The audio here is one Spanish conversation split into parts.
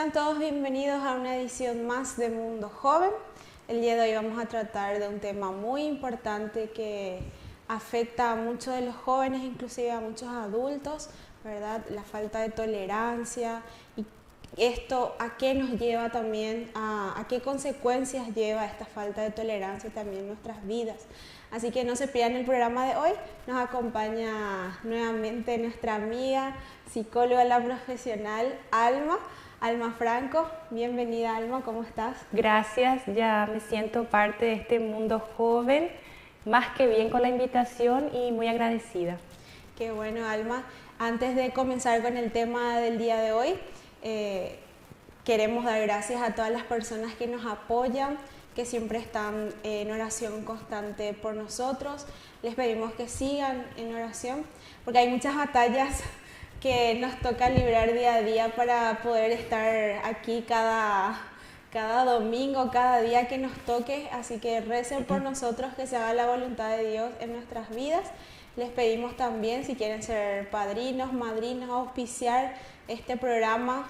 Sean todos bienvenidos a una edición más de Mundo Joven. El día de hoy vamos a tratar de un tema muy importante que afecta a muchos de los jóvenes, inclusive a muchos adultos, ¿verdad? La falta de tolerancia y esto a qué nos lleva también, a qué consecuencias lleva esta falta de tolerancia también en nuestras vidas. Así que no se pierdan el programa de hoy. Nos acompaña nuevamente nuestra amiga, psicóloga, la profesional Alma Franco. Bienvenida, Alma, ¿cómo estás? Gracias, ya me siento parte de este mundo joven, más que bien con la invitación y muy agradecida. Qué bueno, Alma. Antes de comenzar con el tema del día de hoy, queremos dar gracias a todas las personas que nos apoyan, que siempre están en oración constante por nosotros. Les pedimos que sigan en oración, porque hay muchas batallas que nos toca librar día a día para poder estar aquí cada domingo, cada día que nos toque. Así que recen por nosotros, que se haga la voluntad de Dios en nuestras vidas. Les pedimos también, si quieren ser padrinos, madrinas, auspiciar este programa,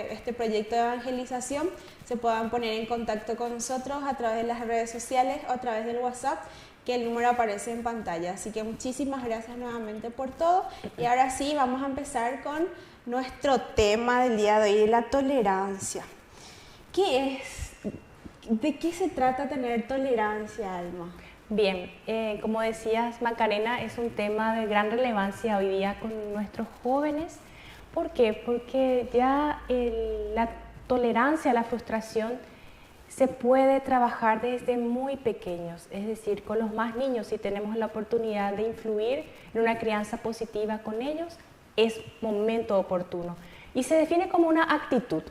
este proyecto de evangelización, se puedan poner en contacto con nosotros a través de las redes sociales o a través del WhatsApp, que el número aparece en pantalla. Así que muchísimas gracias nuevamente por todo. Y ahora sí, vamos a empezar con nuestro tema del día de hoy, la tolerancia. ¿Qué es? ¿De qué se trata tener tolerancia, Alma? Bien, como decías, Macarena, es un tema de gran relevancia hoy día con nuestros jóvenes. ¿Por qué? Porque ya la tolerancia a la frustración se puede trabajar desde muy pequeños, es decir, con los más niños, si tenemos la oportunidad de influir en una crianza positiva con ellos, es momento oportuno. Y se define como una actitud,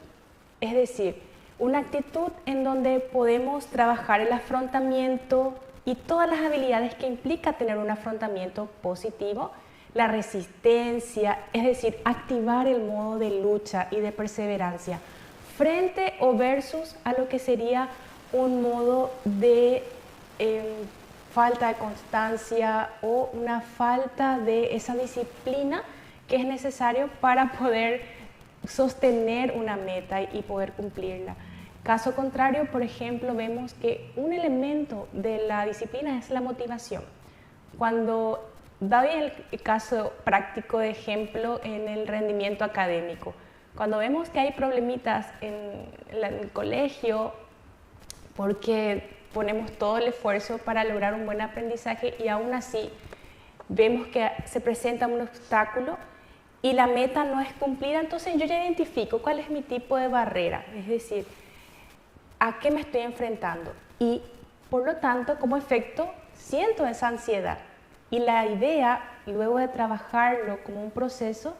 es decir, una actitud en donde podemos trabajar el afrontamiento y todas las habilidades que implica tener un afrontamiento positivo, la resistencia, es decir, activar el modo de lucha y de perseverancia frente o versus a lo que sería un modo de falta de constancia o una falta de esa disciplina que es necesario para poder sostener una meta y poder cumplirla. Caso contrario, por ejemplo, vemos que un elemento de la disciplina es la motivación. Cuando doy el caso práctico de ejemplo en el rendimiento académico, cuando vemos que hay problemitas en el colegio porque ponemos todo el esfuerzo para lograr un buen aprendizaje y aún así vemos que se presenta un obstáculo y la meta no es cumplida, entonces yo ya identifico cuál es mi tipo de barrera, es decir, a qué me estoy enfrentando y por lo tanto como efecto siento esa ansiedad y la idea luego de trabajarlo como un proceso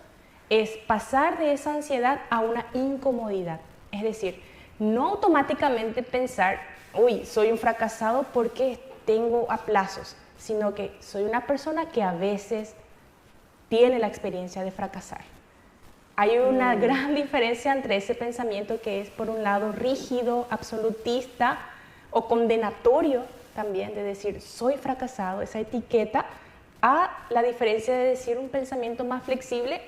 es pasar de esa ansiedad a una incomodidad, es decir, no automáticamente pensar, uy, soy un fracasado porque tengo aplazos, sino que soy una persona que a veces tiene la experiencia de fracasar. Hay una gran diferencia entre ese pensamiento que es por un lado rígido, absolutista o condenatorio también, de decir soy fracasado, esa etiqueta, a la diferencia de decir un pensamiento más flexible,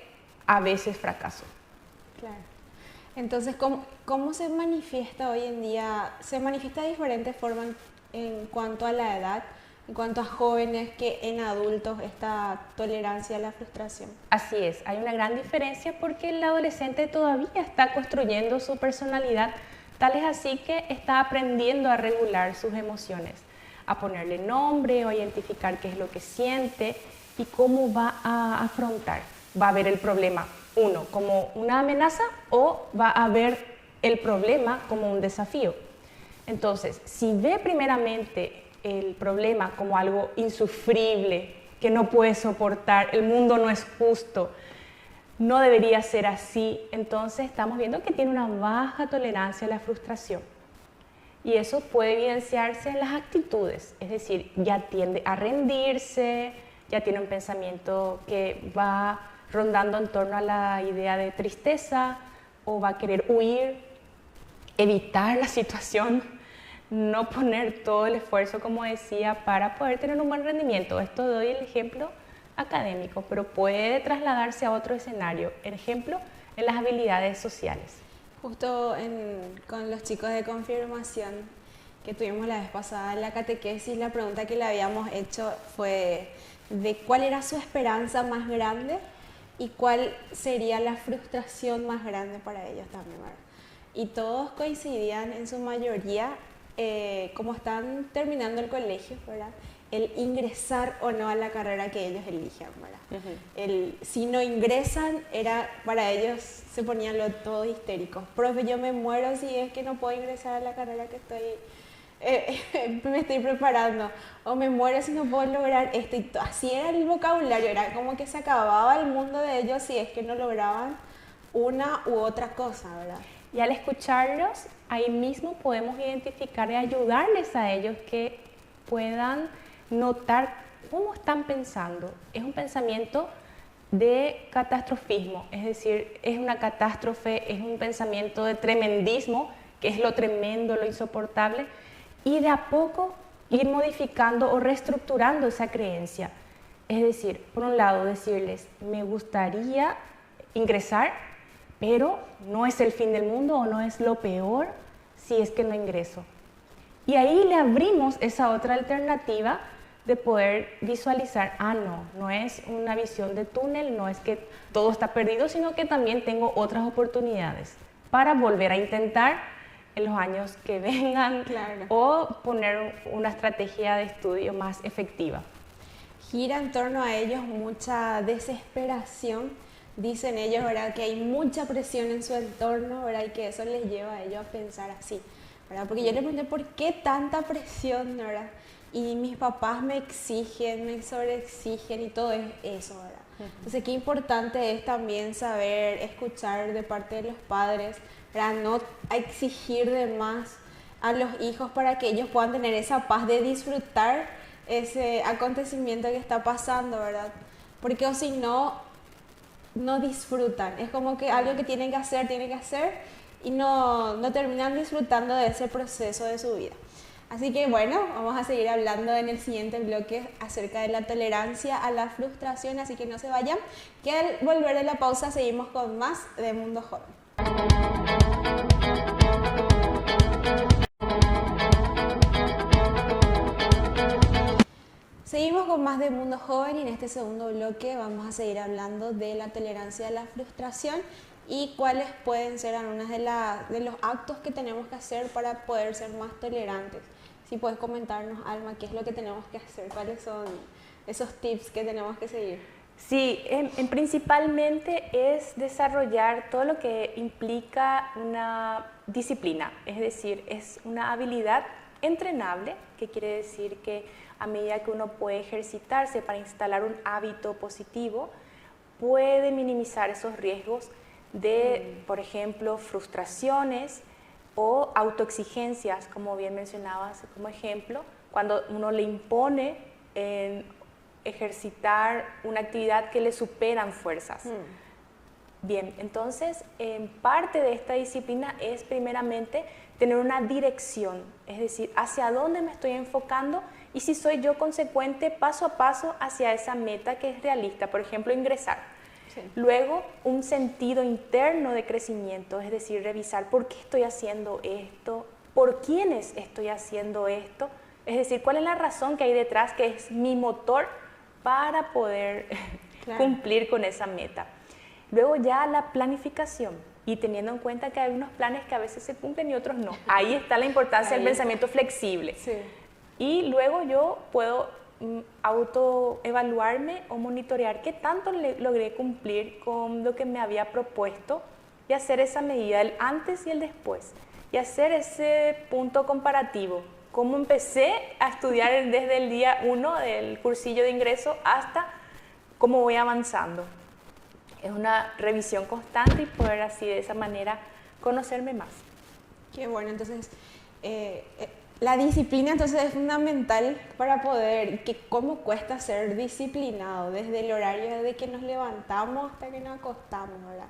a veces fracaso. Claro. Entonces, ¿cómo se manifiesta hoy en día? Se manifiesta de diferentes formas en cuanto a la edad, en cuanto a jóvenes que en adultos, esta tolerancia a la frustración. Así es, hay una gran diferencia porque el adolescente todavía está construyendo su personalidad, tal es así que está aprendiendo a regular sus emociones, a ponerle nombre o identificar qué es lo que siente y cómo va a afrontar. Va a ver el problema, uno, como una amenaza o va a ver el problema como un desafío. Entonces, si ve primeramente el problema como algo insufrible, que no puede soportar, el mundo no es justo, no debería ser así, entonces estamos viendo que tiene una baja tolerancia a la frustración. Y eso puede evidenciarse en las actitudes, es decir, ya tiende a rendirse, ya tiene un pensamiento que va rondando en torno a la idea de tristeza o va a querer huir, evitar la situación, no poner todo el esfuerzo, como decía, para poder tener un buen rendimiento. Esto doy el ejemplo académico, pero puede trasladarse a otro escenario, por ejemplo, en las habilidades sociales. justo con los chicos de confirmación que tuvimos la vez pasada en la catequesis, la pregunta que le habíamos hecho fue de cuál era su esperanza más grande y cuál sería la frustración más grande para ellos también, ¿verdad? Y todos coincidían en su mayoría, como están terminando el colegio, ¿verdad? El ingresar o no a la carrera que ellos elijan, ¿verdad? Si no ingresan, para ellos se ponían todo histéricos. Profe, yo me muero si es que no puedo ingresar a la carrera que me estoy preparando, o me muero si no puedo lograr esto. Y así era el vocabulario, era como que se acababa el mundo de ellos si es que no lograban una u otra cosa, ¿verdad? Y al escucharlos, ahí mismo podemos identificar y ayudarles a ellos que puedan notar cómo están pensando. Es un pensamiento de catastrofismo, es decir, es una catástrofe, es un pensamiento de tremendismo, que es lo tremendo, lo insoportable, y de a poco ir modificando o reestructurando esa creencia. Es decir, por un lado decirles, me gustaría ingresar, pero no es el fin del mundo o no es lo peor si es que no ingreso. Y ahí le abrimos esa otra alternativa de poder visualizar, no es una visión de túnel, no es que todo está perdido, sino que también tengo otras oportunidades para volver a intentar en los años que vengan, claro, o poner una estrategia de estudio más efectiva. Gira en torno a ellos mucha desesperación, dicen ellos, ¿verdad? Que hay mucha presión en su entorno, ¿verdad? Y que eso les lleva a ellos a pensar así, ¿verdad? Porque yo le pregunté, ¿por qué tanta presión, ¿verdad? Y mis papás me exigen, me sobreexigen y todo eso, ¿verdad? Entonces, qué importante es también saber escuchar de parte de los padres, ¿verdad? No exigir de más a los hijos para que ellos puedan tener esa paz de disfrutar ese acontecimiento que está pasando, ¿verdad? Porque o si no, no disfrutan. Es como que algo que tienen que hacer y no terminan disfrutando de ese proceso de su vida. Así que bueno, vamos a seguir hablando en el siguiente bloque acerca de la tolerancia a la frustración, así que no se vayan, que al volver de la pausa seguimos con más de Mundo Joven. Seguimos con más de Mundo Joven y en este segundo bloque vamos a seguir hablando de la tolerancia a la frustración y cuáles pueden ser algunos de los actos que tenemos que hacer para poder ser más tolerantes. Si puedes comentarnos, Alma, qué es lo que tenemos que hacer, cuáles son esos tips que tenemos que seguir. Sí, principalmente es desarrollar todo lo que implica una disciplina, es decir, es una habilidad entrenable, que quiere decir que a medida que uno puede ejercitarse para instalar un hábito positivo, puede minimizar esos riesgos de, por ejemplo, frustraciones o autoexigencias, como bien mencionabas como ejemplo, cuando uno le impone ejercitar una actividad que le superan fuerzas. Bien, entonces, parte de esta disciplina es primeramente tener una dirección, es decir, hacia dónde me estoy enfocando y si soy yo consecuente paso a paso hacia esa meta que es realista, por ejemplo, ingresar. Sí. Luego, un sentido interno de crecimiento, es decir, revisar por qué estoy haciendo esto, por quiénes estoy haciendo esto, es decir, cuál es la razón que hay detrás, que es mi motor para poder cumplir con esa meta. Luego ya la planificación y teniendo en cuenta que hay unos planes que a veces se cumplen y otros no. Ahí está la importancia del pensamiento flexible. Sí. Y luego yo puedo autoevaluarme o monitorear qué tanto logré cumplir con lo que me había propuesto y hacer esa medida, el antes y el después. Y hacer ese punto comparativo. Cómo empecé a estudiar desde el día 1 del cursillo de ingreso hasta cómo voy avanzando. Es una revisión constante y poder así de esa manera conocerme más. Qué bueno, entonces la disciplina entonces es fundamental para poder, cómo cuesta ser disciplinado desde el horario desde que nos levantamos hasta que nos acostamos, ¿verdad?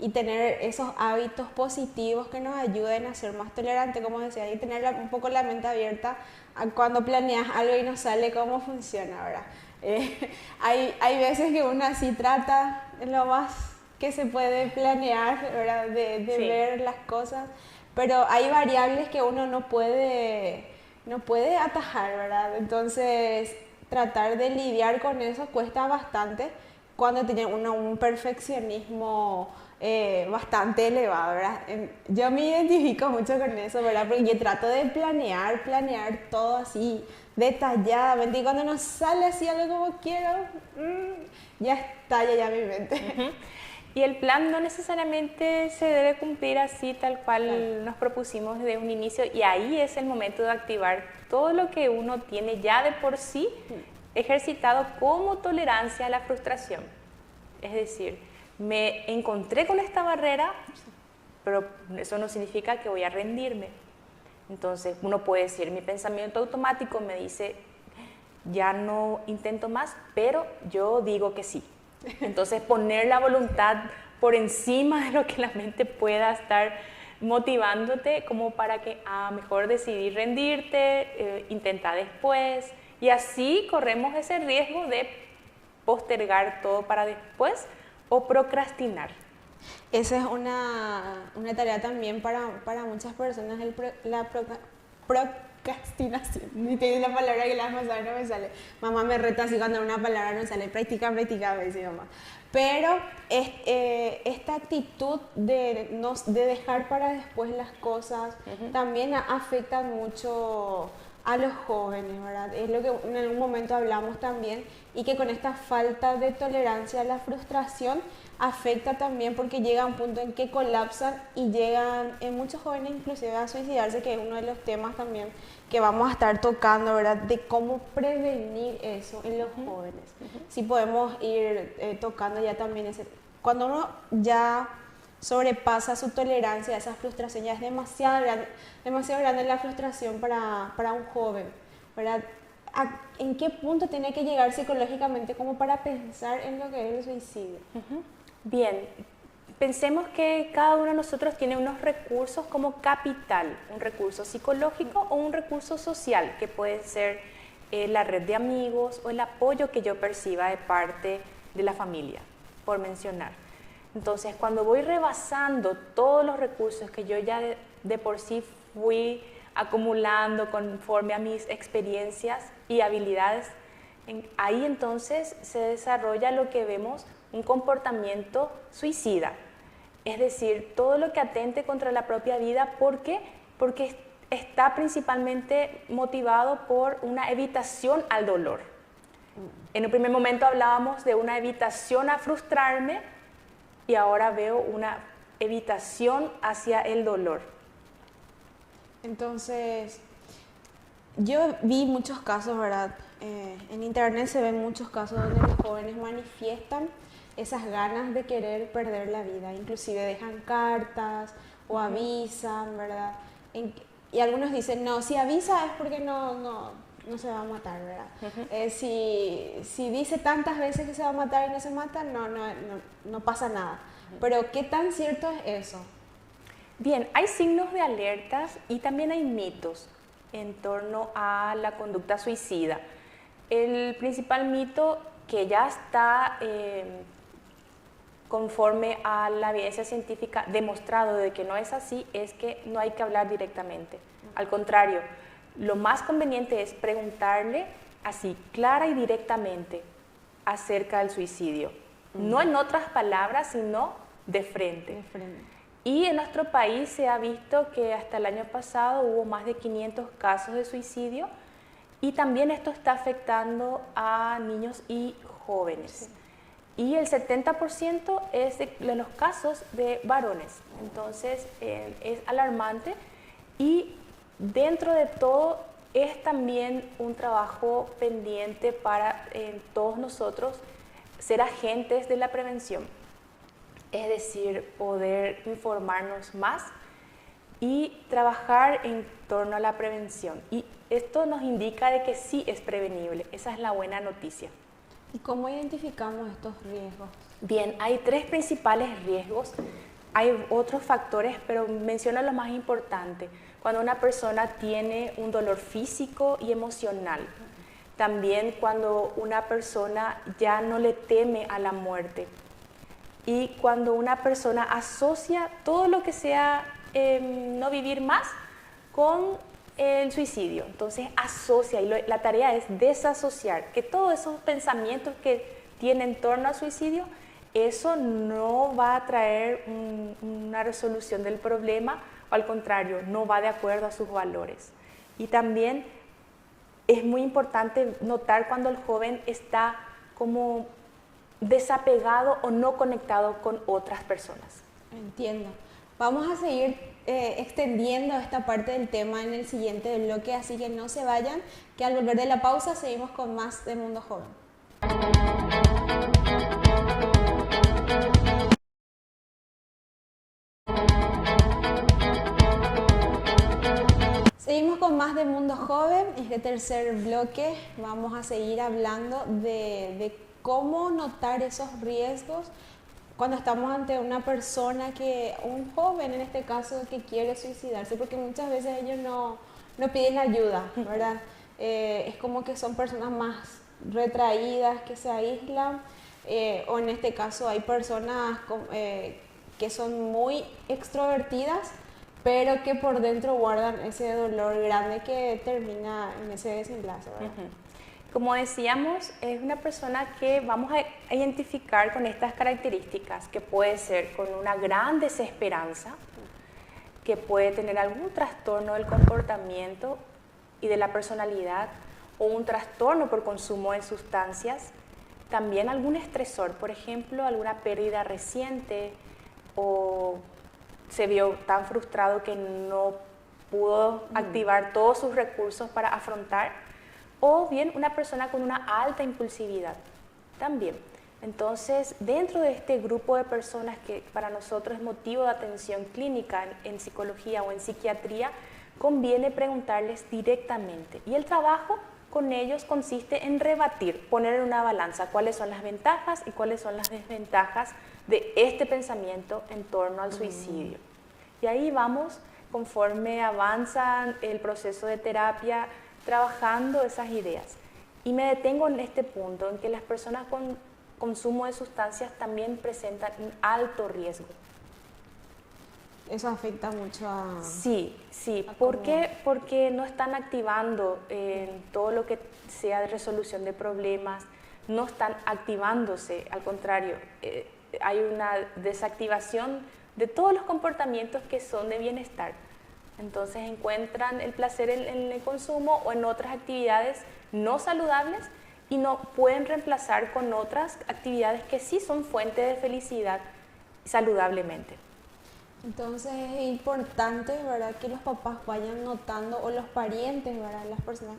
Y tener esos hábitos positivos que nos ayuden a ser más tolerantes, como decía, y tener un poco la mente abierta a cuando planeas algo y no sale cómo funciona, ¿verdad? Hay veces que uno así trata lo más que se puede planear, ¿verdad? De Sí. ver las cosas, pero hay variables que uno no puede atajar, ¿verdad? Entonces, tratar de lidiar con eso cuesta bastante cuando tiene uno un perfeccionismo bastante elevado, ¿verdad? Yo me identifico mucho con eso, ¿verdad? Porque yo trato de planear todo así detalladamente y cuando no sale así algo como quiero, ya estalla ya mi mente. Ujú. Y el plan no necesariamente se debe cumplir así tal cual Claro. nos propusimos desde un inicio y ahí es el momento de activar todo lo que uno tiene ya de por sí ejercitado como tolerancia a la frustración. Es decir, me encontré con esta barrera, pero eso no significa que voy a rendirme. Entonces uno puede decir, mi pensamiento automático me dice, ya no intento más, pero yo digo que sí. Entonces poner la voluntad por encima de lo que la mente pueda estar motivándote como para que mejor decidir rendirte, intenta después y así corremos ese riesgo de postergar todo para después o procrastinar. Esa es una tarea también para muchas personas, la procrastinación. Ni tiene la palabra que la más no me sale. Mamá me reta así cuando una palabra no sale. Practica, me dice mamá. Pero esta actitud de dejar para después las cosas también afecta mucho a los jóvenes, ¿verdad? Es lo que en algún momento hablamos también y que con esta falta de tolerancia a la frustración afecta también porque llega a un punto en que colapsan y llegan en muchos jóvenes inclusive a suicidarse, que es uno de los temas también que vamos a estar tocando, ¿verdad? De cómo prevenir eso en los jóvenes. Si podemos ir tocando ya también ese... Cuando uno ya sobrepasa su tolerancia a esa frustración, ya es demasiado grande la frustración para un joven, ¿verdad? ¿En qué punto tiene que llegar psicológicamente como para pensar en lo que es el suicidio? Bien, pensemos que cada uno de nosotros tiene unos recursos como capital, un recurso psicológico o un recurso social, que puede ser la red de amigos o el apoyo que yo perciba de parte de la familia, por mencionar. Entonces, cuando voy rebasando todos los recursos que yo ya de por sí fui acumulando conforme a mis experiencias y habilidades, ahí entonces se desarrolla lo que vemos un comportamiento suicida, es decir, todo lo que atente contra la propia vida. ¿Por qué? Porque está principalmente motivado por una evitación al dolor. En un primer momento hablábamos de una evitación a frustrarme y ahora veo una evitación hacia el dolor. Entonces, yo vi muchos casos, ¿verdad? En internet se ven muchos casos donde los jóvenes manifiestan esas ganas de querer perder la vida, inclusive dejan cartas o avisan, ¿verdad? Y algunos dicen, no, si avisa es porque no se va a matar, ¿verdad? Si dice tantas veces que se va a matar y no se mata, no pasa nada. Pero ¿qué tan cierto es eso? Bien, hay signos de alertas y también hay mitos en torno a la conducta suicida. El principal mito que ya está conforme a la evidencia científica demostrado de que no es así es que no hay que hablar directamente. Al contrario, lo más conveniente es preguntarle así, clara y directamente, acerca del suicidio. No en otras palabras, sino de frente. Y en nuestro país se ha visto que hasta el año pasado hubo más de 500 casos de suicidio y también esto está afectando a niños y jóvenes. Y el 70% es de los casos de varones. Entonces es alarmante y dentro de todo es también un trabajo pendiente para todos nosotros ser agentes de la prevención. Es decir, poder informarnos más y trabajar en torno a la prevención. Y esto nos indica de que sí es prevenible. Esa es la buena noticia. ¿Y cómo identificamos estos riesgos? Bien, hay tres principales riesgos. Hay otros factores, pero menciono lo más importante. Cuando una persona tiene un dolor físico y emocional. También cuando una persona ya no le teme a la muerte. Y cuando una persona asocia todo lo que sea no vivir más con el suicidio, entonces asocia, y la tarea es desasociar, que todos esos pensamientos que tiene en torno al suicidio, eso no va a traer una resolución del problema, o al contrario, no va de acuerdo a sus valores. Y también es muy importante notar cuando el joven está como desapegado o no conectado con otras personas. Entiendo. Vamos a seguir extendiendo esta parte del tema en el siguiente bloque, así que no se vayan, que al volver de la pausa seguimos con más de Mundo Joven. Seguimos con más de Mundo Joven. Este tercer bloque vamos a seguir hablando de cómo notar esos riesgos cuando estamos ante una persona un joven en este caso, que quiere suicidarse, porque muchas veces ellos no piden ayuda, ¿verdad? Es como que son personas más retraídas, que se aíslan, o en este caso hay personas que son muy extrovertidas, pero que por dentro guardan ese dolor grande que termina en ese desenlace, ¿verdad? Como decíamos, es una persona que vamos a identificar con estas características, que puede ser con una gran desesperanza, que puede tener algún trastorno del comportamiento y de la personalidad, o un trastorno por consumo de sustancias, también algún estresor, por ejemplo, alguna pérdida reciente, o se vio tan frustrado que no pudo activar todos sus recursos para afrontar, o bien una persona con una alta impulsividad también. Entonces, dentro de este grupo de personas que para nosotros es motivo de atención clínica en psicología o en psiquiatría, conviene preguntarles directamente. Y el trabajo con ellos consiste en rebatir, poner en una balanza cuáles son las ventajas y cuáles son las desventajas de este pensamiento en torno al suicidio. Y ahí vamos, conforme avanza el proceso de terapia, trabajando esas ideas. Y me detengo en este punto, en que las personas con consumo de sustancias también presentan un alto riesgo. Eso afecta mucho a... Sí. ¿Por qué? Porque no están activando todo lo que sea de resolución de problemas, no están activándose, al contrario, hay una desactivación de todos los comportamientos que son de bienestar. Entonces encuentran el placer en el consumo o en otras actividades no saludables y no pueden reemplazar con otras actividades que sí son fuente de felicidad saludablemente. Entonces es importante, ¿verdad?, que los papás vayan notando, o los parientes, ¿verdad?, las personas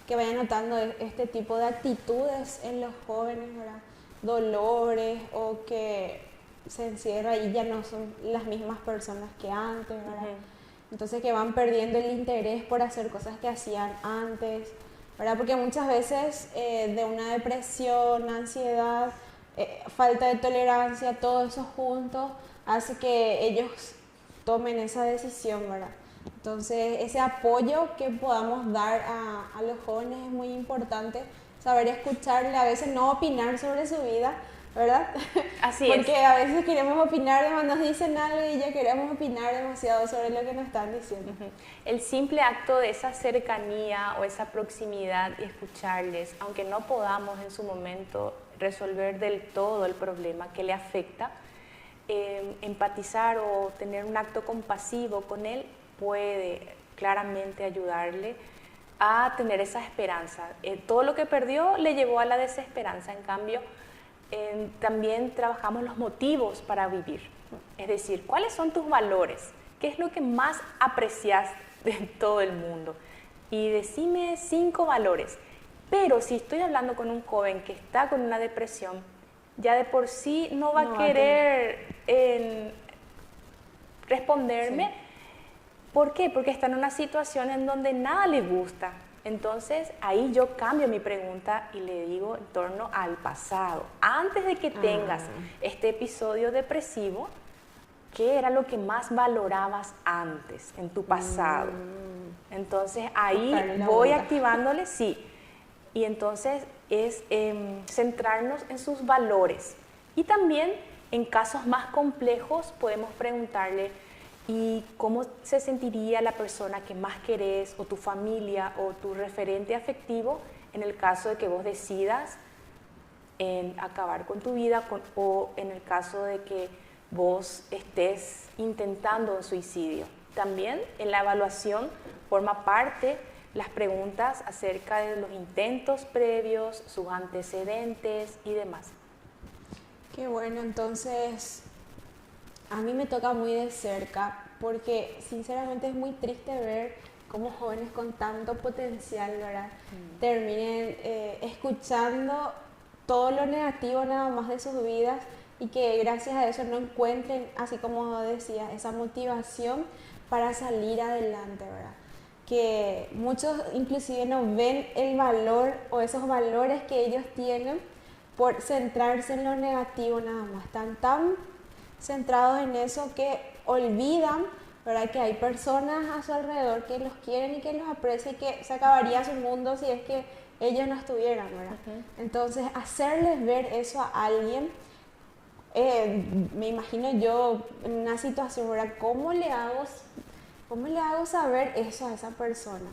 que vayan notando este tipo de actitudes en los jóvenes, ¿verdad?, dolores, o que se encierra y ya no son las mismas personas que antes, ¿verdad? Entonces que van perdiendo el interés por hacer cosas que hacían antes, ¿verdad? Porque muchas veces de una depresión, ansiedad, falta de tolerancia, todo eso junto hace que ellos tomen esa decisión, ¿verdad? Entonces ese apoyo que podamos dar a los jóvenes es muy importante, saber escucharle, a veces no opinar sobre su vida, ¿verdad? Así es. Porque a veces queremos opinar, nos dicen algo y ya queremos opinar demasiado sobre lo que nos están diciendo. El simple acto de esa cercanía o esa proximidad y escucharles, aunque no podamos en su momento resolver del todo el problema que le afecta, empatizar o tener un acto compasivo con él puede claramente ayudarle a tener esa esperanza. Todo lo que perdió le llevó a la desesperanza, en cambio, también trabajamos los motivos para vivir, es decir, ¿cuáles son tus valores? ¿Qué es lo que más aprecias de todo el mundo? Y decime 5 valores. Pero si estoy hablando con un joven que está con una depresión, ya de por sí no va a querer responderme. Sí. ¿Por qué? Porque está en una situación en donde nada le gusta. Entonces, ahí yo cambio mi pregunta y le digo en torno al pasado. Antes de que tengas este episodio depresivo, ¿qué era lo que más valorabas antes, en tu pasado? Entonces, ahí voy activándole, sí. Y entonces es centrarnos en sus valores. Y también En casos más complejos podemos preguntarle, ¿y cómo se sentiría la persona que más querés o tu familia o tu referente afectivo en el caso de que vos decidas en acabar con tu vida o en el caso de que vos estés intentando un suicidio? También en la evaluación forma parte las preguntas acerca de los intentos previos, sus antecedentes y demás. Qué bueno, entonces a mí me toca muy de cerca porque sinceramente es muy triste ver cómo jóvenes con tanto potencial, ¿verdad? Terminen escuchando todo lo negativo nada más de sus vidas y que gracias a eso no encuentren, así como decía, esa motivación para salir adelante, ¿verdad? Que muchos inclusive no ven el valor o esos valores que ellos tienen por centrarse en lo negativo nada más. Están tan centrados en eso que olvidan, ¿verdad?, que hay personas a su alrededor que los quieren y que los aprecian y que se acabaría su mundo si es que ellos no estuvieran, ¿verdad? Entonces, hacerles ver eso a alguien, me imagino yo en una situación, ¿verdad? ¿Cómo le hago saber eso a esa persona?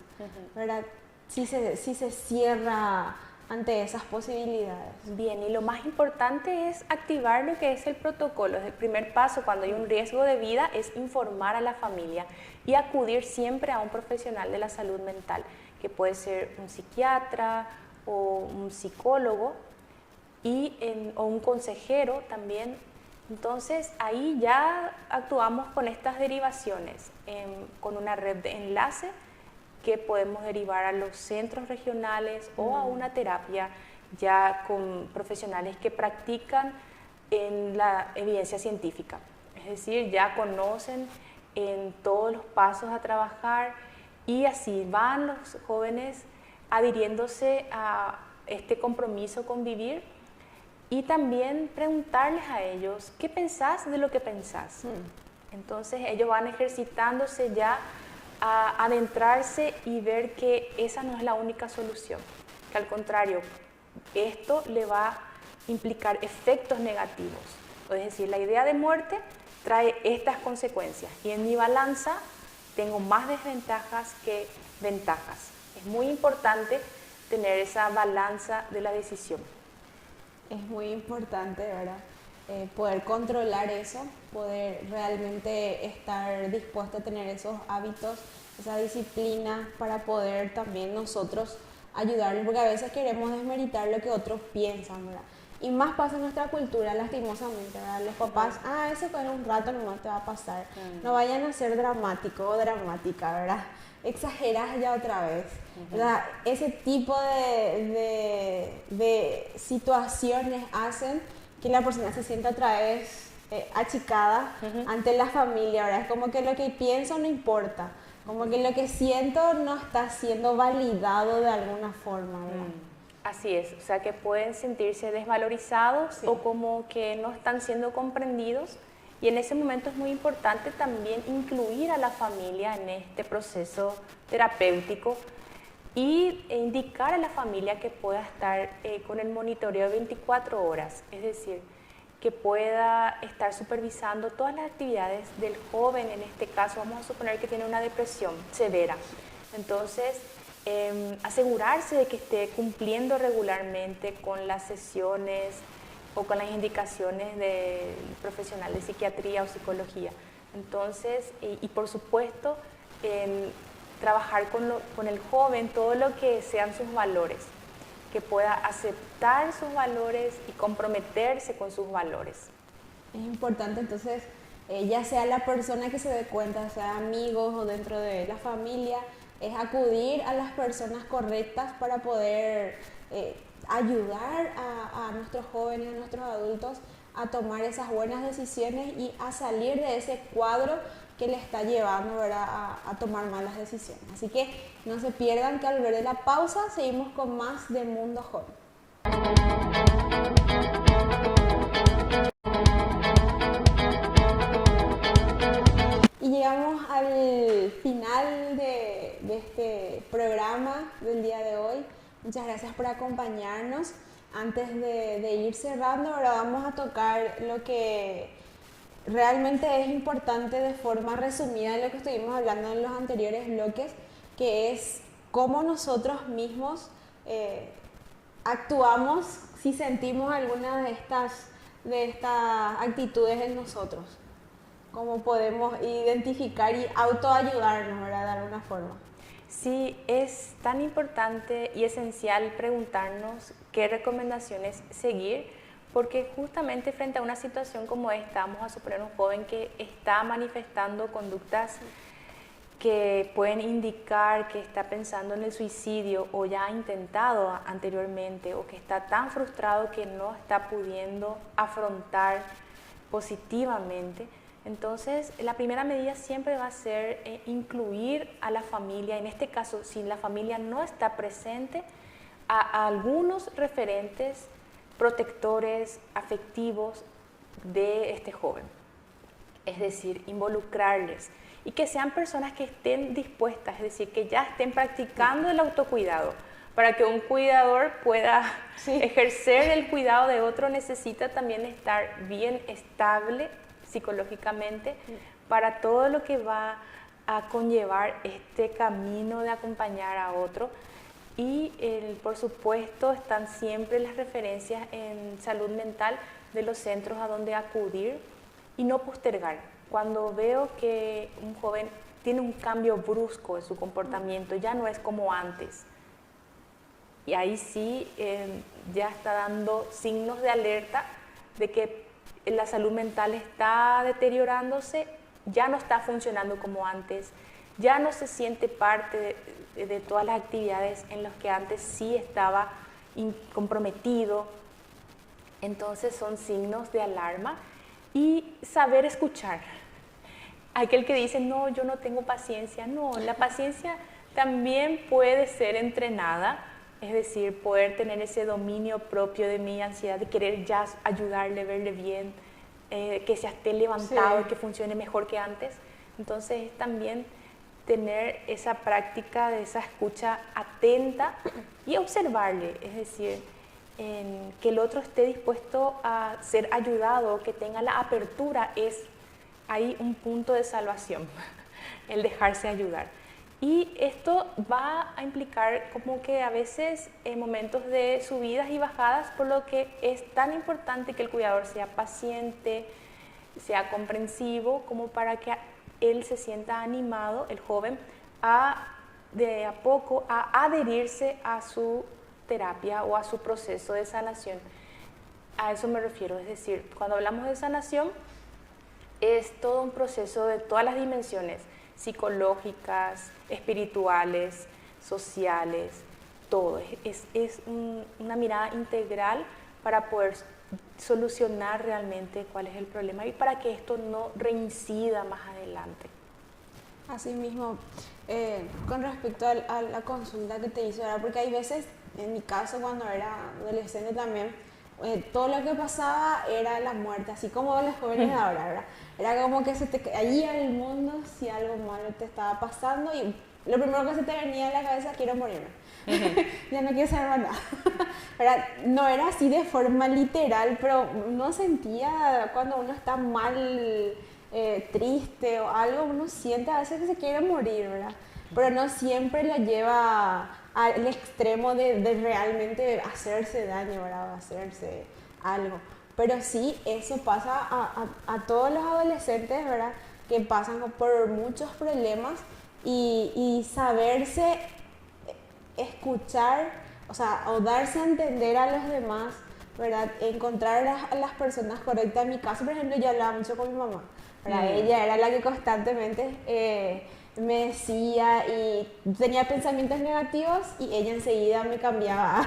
¿Verdad? Si se cierra ante esas posibilidades. Bien, y lo más importante es activar lo que es el protocolo. El primer paso cuando hay un riesgo de vida es informar a la familia y acudir siempre a un profesional de la salud mental, que puede ser un psiquiatra o un psicólogo o un consejero también. Entonces ahí ya actuamos con estas derivaciones, con una red de enlace que podemos derivar a los centros regionales o a una terapia ya con profesionales que practican en la evidencia científica. Es decir, ya conocen en todos los pasos a trabajar y así van los jóvenes adhiriéndose a este compromiso con vivir y también preguntarles a ellos, ¿qué pensás de lo que pensás? Entonces ellos van ejercitándose ya a adentrarse y ver que esa no es la única solución, que al contrario, esto le va a implicar efectos negativos. Es decir, la idea de muerte trae estas consecuencias y en mi balanza tengo más desventajas que ventajas. Es muy importante tener esa balanza de la decisión. Es muy importante, ¿verdad? Poder controlar eso, poder realmente estar dispuesto a tener esos hábitos, esa disciplina para poder también nosotros ayudarles, porque a veces queremos desmeritar lo que otros piensan, ¿verdad? Y más pasa en nuestra cultura, lastimosamente, ¿verdad? Los papás, eso con un rato nomás te va a pasar. No vayan a ser dramático o dramática, ¿verdad? Exageras ya otra vez. ¿Verdad? Ese tipo de situaciones hacen que la persona se sienta otra vez achicada ante la familia, ¿verdad? Es como que lo que pienso no importa, como que lo que siento no está siendo validado de alguna forma, ¿verdad? Así es, o sea que pueden sentirse desvalorizados o como que no están siendo comprendidos y en ese momento es muy importante también incluir a la familia en este proceso terapéutico y indicar a la familia que pueda estar con el monitoreo 24 horas, es decir, que pueda estar supervisando todas las actividades del joven. En este caso vamos a suponer que tiene una depresión severa, entonces asegurarse de que esté cumpliendo regularmente con las sesiones o con las indicaciones del profesional de psiquiatría o psicología. Entonces, y por supuesto, trabajar con el joven todo lo que sean sus valores, que pueda aceptar sus valores y comprometerse con sus valores. Es importante entonces, ya sea la persona que se dé cuenta, sea amigos o dentro de la familia, es acudir a las personas correctas para poder ayudar a nuestros jóvenes, a nuestros adultos a tomar esas buenas decisiones y a salir de ese cuadro que le está llevando, ¿verdad?, a tomar malas decisiones. Así que no se pierdan que al volver de la pausa seguimos con más de Mundo Joven. Y llegamos al final de este programa del día de hoy. Muchas gracias por acompañarnos. antes de ir cerrando, ahora vamos a tocar lo que realmente es importante de forma resumida de lo que estuvimos hablando en los anteriores bloques, que es cómo nosotros mismos actuamos si sentimos alguna de estas actitudes en nosotros. Cómo podemos identificar y autoayudarnos, ¿verdad? De alguna forma. Sí, es tan importante y esencial preguntarnos qué recomendaciones seguir, porque justamente frente a una situación como esta, vamos a suponer un joven que está manifestando conductas que pueden indicar que está pensando en el suicidio o ya ha intentado anteriormente, o que está tan frustrado que no está pudiendo afrontar positivamente. Entonces, la primera medida siempre va a ser incluir a la familia, en este caso, si la familia no está presente, a algunos referentes protectores afectivos de este joven. Es decir, involucrarles y que sean personas que estén dispuestas, es decir, que ya estén practicando el autocuidado. Para que un cuidador pueda ejercer el cuidado de otro, necesita también estar bien estable psicológicamente para todo lo que va a conllevar este camino de acompañar a otro. Y por supuesto están siempre las referencias en salud mental de los centros a donde acudir y no postergar. Cuando veo que un joven tiene un cambio brusco en su comportamiento, ya no es como antes, y ahí sí ya está dando signos de alerta de que la salud mental está deteriorándose, ya no está funcionando como antes, ya no se siente parte de todas las actividades en las que antes sí estaba comprometido. Entonces son signos de alarma y saber escuchar. Aquel que dice, no, yo no tengo paciencia. No, la paciencia también puede ser entrenada, es decir, poder tener ese dominio propio de mi ansiedad, de querer ya ayudarle, verle bien, que se esté levantado, que funcione mejor que antes. Entonces es también tener esa práctica de esa escucha atenta y observarle, es decir, que el otro esté dispuesto a ser ayudado, que tenga la apertura, es ahí un punto de salvación, el dejarse ayudar. Y esto va a implicar como que a veces momentos de subidas y bajadas, por lo que es tan importante que el cuidador sea paciente, sea comprensivo, como para que él se sienta animado, el joven, de a poco a adherirse a su terapia o a su proceso de sanación. A eso me refiero, es decir, cuando hablamos de sanación, es todo un proceso de todas las dimensiones, psicológicas, espirituales, sociales, todo. Es una mirada integral para poder solucionar realmente cuál es el problema y para que esto no reincida más adelante. Asimismo, con respecto a la consulta que te hizo, ¿verdad? Porque hay veces, en mi caso cuando era adolescente también, todo lo que pasaba era la muerte, así como los jóvenes de ahora, ¿verdad? Era como que se te caía el mundo si algo malo te estaba pasando y lo primero que se te venía a la cabeza, quiero morirme. Ya no quiero saber más nada. ¿Verdad? No era así de forma literal, pero uno sentía cuando uno está mal, triste o algo, uno siente a veces que se quiere morir, ¿verdad? Pero no siempre lo lleva al extremo de realmente hacerse daño, ¿verdad? O hacerse algo. Pero sí, eso pasa a todos los adolescentes, ¿verdad? Que pasan por muchos problemas y saberse escuchar, o sea, o darse a entender a los demás, ¿verdad? Encontrar a las personas correctas. En mi caso, por ejemplo, yo hablaba mucho con mi mamá, ¿verdad? Ella era la que constantemente me decía y tenía pensamientos negativos y ella enseguida me cambiaba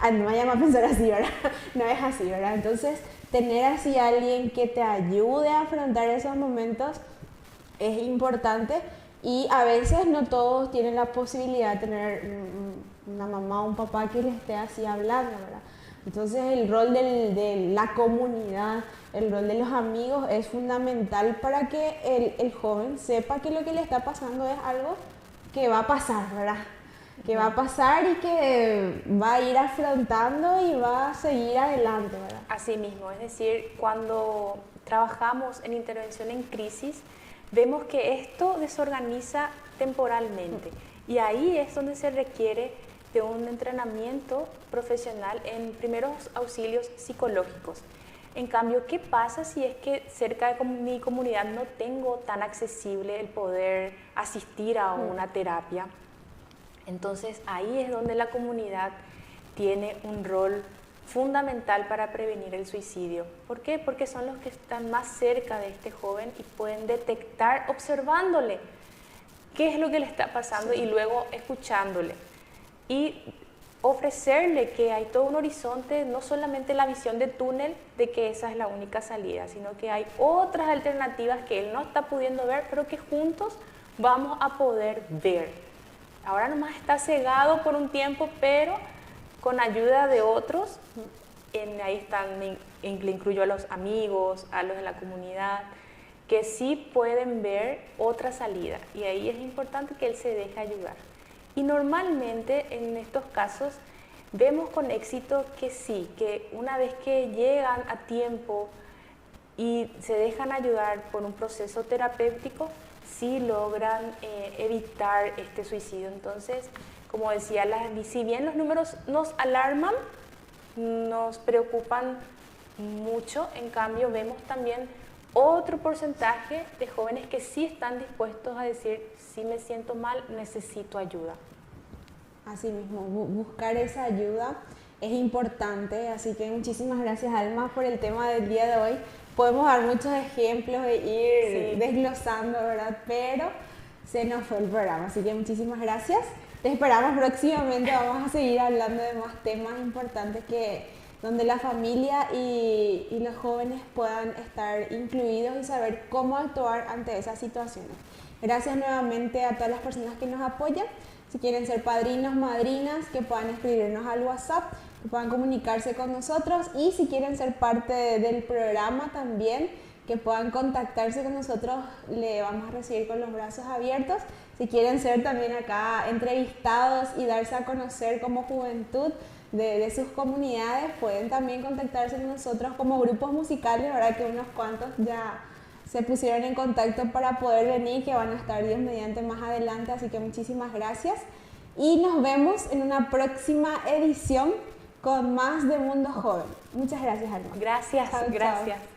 a no vayamos a pensar así, ¿verdad? No es así, ¿verdad? Entonces, tener así a alguien que te ayude a afrontar esos momentos es importante y a veces no todos tienen la posibilidad de tener una mamá o un papá que les esté así hablando, ¿verdad? Entonces el rol de la comunidad, el rol de los amigos es fundamental para que el joven sepa que lo que le está pasando es algo que va a pasar, ¿verdad? que va a pasar y que va a ir afrontando y va a seguir adelante, ¿verdad? Así mismo, es decir, cuando trabajamos en intervención en crisis, vemos que esto desorganiza temporalmente y ahí es donde se requiere de un entrenamiento profesional en primeros auxilios psicológicos. En cambio, ¿qué pasa si es que cerca de mi comunidad no tengo tan accesible el poder asistir a una terapia? Entonces ahí es donde la comunidad tiene un rol fundamental para prevenir el suicidio. ¿Por qué? Porque son los que están más cerca de este joven y pueden detectar observándole qué es lo que le está pasando y luego escuchándole. Y ofrecerle que hay todo un horizonte, no solamente la visión de túnel de que esa es la única salida, sino que hay otras alternativas que él no está pudiendo ver, pero que juntos vamos a poder ver. Ahora nomás está cegado por un tiempo, pero con ayuda de otros, ahí están, le incluyo a los amigos, a los de la comunidad, que sí pueden ver otra salida. Y ahí es importante que él se deje ayudar. Y normalmente en estos casos vemos con éxito que sí, que una vez que llegan a tiempo y se dejan ayudar por un proceso terapéutico, sí logran evitar este suicidio. Entonces, como decía, si bien los números nos alarman, nos preocupan mucho, en cambio vemos también otro porcentaje de jóvenes que sí están dispuestos a decir, si me siento mal, necesito ayuda. Así mismo, buscar esa ayuda es importante, así que muchísimas gracias, Alma, por el tema del día de hoy. Podemos dar muchos ejemplos e ir desglosando, ¿verdad? Pero se nos fue el programa, así que muchísimas gracias. Te esperamos próximamente, vamos a seguir hablando de más temas importantes donde la familia y los jóvenes puedan estar incluidos y saber cómo actuar ante esas situaciones. Gracias nuevamente a todas las personas que nos apoyan. Si quieren ser padrinos, madrinas, que puedan escribirnos al WhatsApp, que puedan comunicarse con nosotros, y si quieren ser parte del programa también, que puedan contactarse con nosotros, le vamos a recibir con los brazos abiertos. Si quieren ser también acá entrevistados y darse a conocer como juventud de sus comunidades, pueden también contactarse con nosotros como grupos musicales, ¿verdad? Que unos cuantos ya se pusieron en contacto para poder venir, que van a estar Dios mediante más adelante, así que muchísimas gracias y nos vemos en una próxima edición con más de Mundo Joven. Muchas gracias, Alma. Gracias, Chao, gracias. chao.